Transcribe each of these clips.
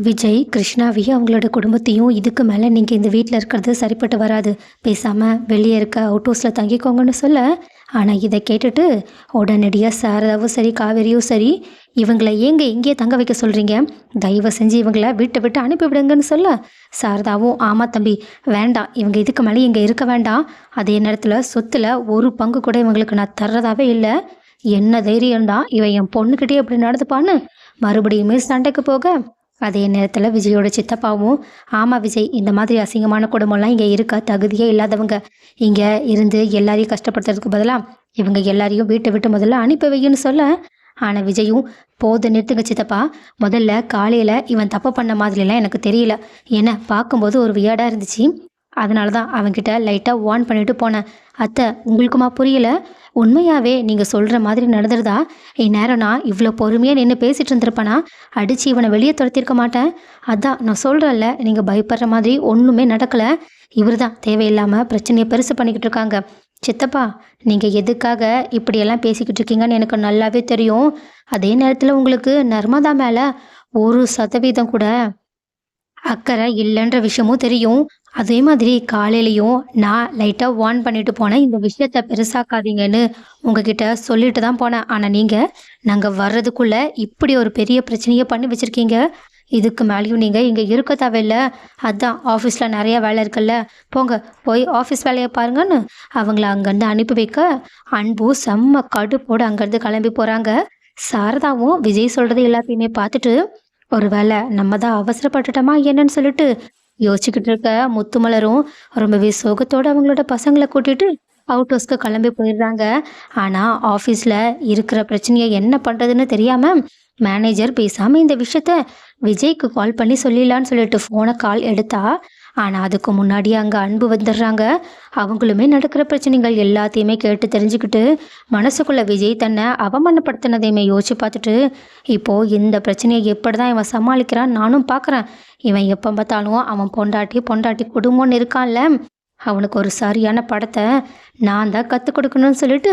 விஜய், கிருஷ்ணாவையும் அவங்களோட குடும்பத்தையும் இதுக்கு மேலே நீங்கள் இந்த வீட்டில் இருக்கிறது சரிப்பட்டு வராது. பேசாமல் வெளியே இருக்க அவுட் ஹவுஸில் தங்கிக்கோங்கன்னு சொல்ல, ஆனால் இதை கேட்டுட்டு உடனடியாக சாரதாவும் சரி, காவேரியும் சரி, இவங்களை ஏங்க இங்கேயே தங்க வைக்க சொல்கிறீங்க? தயவு செஞ்சு இவங்களை வீட்டை விட்டு அனுப்பிவிடுங்கன்னு சொல்ல, சாரதாவும் ஆமாம் தம்பி, வேண்டாம், இவங்க இதுக்கு மேலே இங்கே இருக்க வேண்டாம். அதே நேரத்தில் சொத்தில் ஒரு பங்கு கூட இவங்களுக்கு நான் தர்றதாவே இல்லை. என்ன தைரியம் தான் இவன் என் பொண்ணுக்கிட்டே எப்படி நடந்துப்பான்னு மறுபடியுமே சண்டைக்கு போக, அதே நேரத்தில் விஜயோட சித்தப்பாவும் ஆமாம் விஜய், இந்த மாதிரி அசிங்கமான குடும்பம்லாம் இங்கே இருக்க தகுதியே இல்லாதவங்க. இங்கே இருந்து எல்லாரையும் கஷ்டப்படுத்துறதுக்கு பதிலாக இவங்க எல்லாரையும் வீட்டை விட்டு முதல்ல அனுப்பி வைன்னு சொல்ல, ஆனால் விஜயும் போது நிறுத்துங்க சித்தப்பா, முதல்ல காலையில் இவன் தப்பு பண்ண மாதிரிலாம் எனக்கு தெரியல. ஏன்னா பார்க்கும்போது ஒரு வியர்டாக இருந்துச்சு. அதனால தான் அவன்கிட்ட லைட்டாக வார்ன் பண்ணிட்டு போனேன். அத்தை, உங்களுக்குமா புரியல? உண்மையாகவே நீங்கள் சொல்கிற மாதிரி நடந்துருதா இந்நேரம் நான் இவ்வளோ பொறுமையாக நின்று பேசிகிட்டு இருந்திருப்பேனா? அடித்து இவனை வெளியே துரத்திருக்க மாட்டேன். அதான் நான் சொல்கிறேன்ல, நீங்கள் பயப்படுற மாதிரி ஒன்றுமே நடக்கலை. இவர் தான் தேவையில்லாமல் பிரச்சனையை பெருசு பண்ணிக்கிட்டு இருக்காங்க. சித்தப்பா, நீங்கள் எதுக்காக இப்படியெல்லாம் பேசிக்கிட்டு இருக்கீங்கன்னு எனக்கு நல்லாவே தெரியும். அதே நேரத்தில் உங்களுக்கு நர்மதா மேலே 1% கூட அக்கறை இல்லைன்ற விஷயமும் தெரியும். அதே மாதிரி காலையிலையும் நான் லைட்டாக வார்ன் பண்ணிட்டு போனேன், இந்த விஷயத்த பெருசாக்காதீங்கன்னு உங்ககிட்ட சொல்லிட்டு தான் போனேன். ஆனால் நீங்கள் நாங்கள் வர்றதுக்குள்ளே இப்படி ஒரு பெரிய பிரச்சனையை பண்ணி வச்சுருக்கீங்க. இதுக்கு மேலேயும் நீங்கள் இங்கே இருக்க தேவையில்ல. அதான் ஆஃபீஸில் நிறைய வேலை இருக்குல்ல, போங்க போய் ஆஃபீஸ் வேலையை பாருங்கன்னு அவங்கள அங்கேருந்து அனுப்பி வைக்க, அன்பு செம்ம கடுப்போடு அங்கேருந்து கிளம்பி போகிறாங்க. சாரதாவும் விஜய் சொல்கிறது எல்லாத்தையுமே பார்த்துட்டு, ஒரு வேளை நம்ம தான் அவசரப்பட்டுட்டோமா என்னன்னு சொல்லிட்டு யோசிச்சுக்கிட்டு இருக்க முத்துமலரும் ரொம்பவே சோகத்தோடு அவங்களோட பசங்களை கூட்டிட்டு அவுட் ஹவுஸ்க்கு கிளம்பி போயிடுறாங்க. ஆனால் ஆஃபீஸில் இருக்கிற பிரச்சனையை என்ன பண்ணுறதுன்னு தெரியாமல் மேனேஜர் பேசாமல் இந்த விஷயத்த விஜய்க்கு கால் பண்ணி சொல்லிடலான்னு சொல்லிட்டு ஃபோனை கால் எடுத்தா, ஆனால் அதுக்கு முன்னாடியே அங்கே அன்பு வந்துடுறாங்க. அவங்களுமே நடக்கிற பிரச்சனைகள் எல்லாத்தையுமே கேட்டு தெரிஞ்சுக்கிட்டு மனசுக்குள்ளே விஜய் தன்னை அவமானப்படுத்தினதையுமே யோசிச்சு பார்த்துட்டு, இப்போது இந்த பிரச்சனையை எப்படி தான் இவன் சமாளிக்கிறான் நானும் பார்க்குறேன். இவன் எப்போ பார்த்தாலும் அவன் பொண்டாட்டி குடும்பம்னு இருக்கான்ல, அவனுக்கு ஒரு சரியான படத்தை நான் தான் கற்றுக் கொடுக்கணும்னு சொல்லிட்டு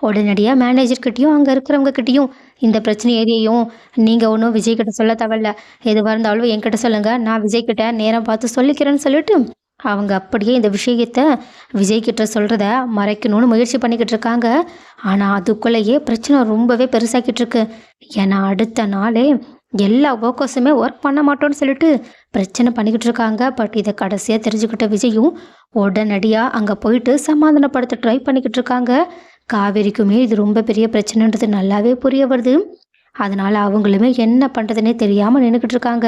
உடனடியாக மேனேஜர்கிட்டையும் அங்கே இருக்கிறவங்கக்கிட்டையும் இந்த பிரச்சனை ஏரியும் நீங்கள் ஒன்றும் விஜய்கிட்ட சொல்ல தேவையில்ல, எதுவாக இருந்தாலும் என்கிட்ட சொல்லுங்கள், நான் விஜய்கிட்ட நேரம் பார்த்து சொல்லிக்கிறேன்னு சொல்லிட்டு அவங்க அப்படியே இந்த விஷயத்தை விஜய்கிட்ட சொல்கிறத மறைக்கணும்னு முயற்சி பண்ணிக்கிட்டு இருக்காங்க. ஆனால் அதுக்குள்ளேயே பிரச்சனை ரொம்பவே பெருசாக்கிட்டு இருக்கு. ஏன்னா அடுத்த நாளே எல்லா ஒர்க்கர்ஸுமே ஒர்க் பண்ண மாட்டோன்னு சொல்லிட்டு பிரச்சனை பண்ணிக்கிட்டு இருக்காங்க. பட் இதை கடைசியாக தெரிஞ்சுக்கிட்ட விஜயும் உடனடியாக அங்கே போயிட்டு சமாதானப்படுத்த ட்ரை பண்ணிக்கிட்டு இருக்காங்க. காவேரிக்குமே இது ரொம்ப பெரிய பிரச்சனைன்றது நல்லாவே புரிய வருது. அதனால் அவங்களுமே என்ன பண்ணுறதுனே தெரியாமல் நின்றுக்கிட்டு இருக்காங்க.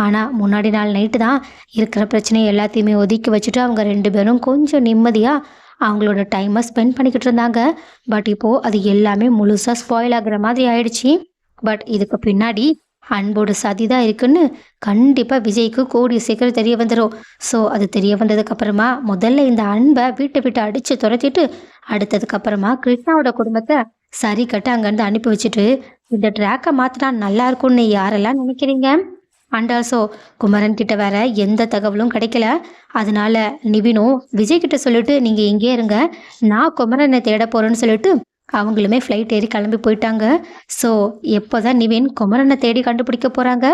ஆனால் முன்னாடி நாள் நைட்டு தான் இருக்கிற பிரச்சனையை எல்லாத்தையுமே ஒதுக்கி வச்சுட்டு அவங்க 2 பேரும் கொஞ்சம் நிம்மதியாக அவங்களோட டைமை ஸ்பெண்ட் பண்ணிக்கிட்டு இருந்தாங்க. பட் இப்போது அது எல்லாமே முழுசாக ஸ்பாயில் ஆகுற மாதிரி ஆயிடுச்சு. பட் இதுக்கு பின்னாடி அன்போட சதி தான் இருக்குன்னு கண்டிப்பாக விஜய்க்கு கூடிய சீக்கிரம் தெரிய வந்துடும். ஸோ அது தெரிய வந்ததுக்கப்புறமா முதல்ல இந்த அன்பை வீட்டை விட்டு அடித்து துரத்திட்டு, அடுத்ததுக்கப்புறமா கிருஷ்ணாவோட குடும்பத்தை சரி கட்டு அங்கேருந்து அனுப்பி வச்சுட்டு இந்த ட்ராக்கை மாற்றினா நல்லா இருக்கும்னு யாரெல்லாம் நினைக்கிறீங்க? அண்ட் ஆல்சோ குமரன் கிட்ட வேற எந்த தகவலும் கிடைக்கல. அதனால நிவினும் விஜய்கிட்ட சொல்லிட்டு நீங்கள் இங்கே இருங்க, நான் குமரனை தேட போகிறேன்னு சொல்லிட்டு அவங்களுமே ஃப்ளைட் ஏறி கிளம்பி போயிட்டாங்க. ஸோ எப்போ தான் நிவின் குமரனை தேடி கண்டுபிடிக்க போகிறாங்க?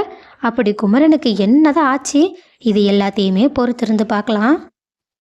அப்படி குமரனுக்கு என்னதான் ஆச்சு? இது எல்லாத்தையுமே பொறுத்திருந்து பார்க்கலாம்.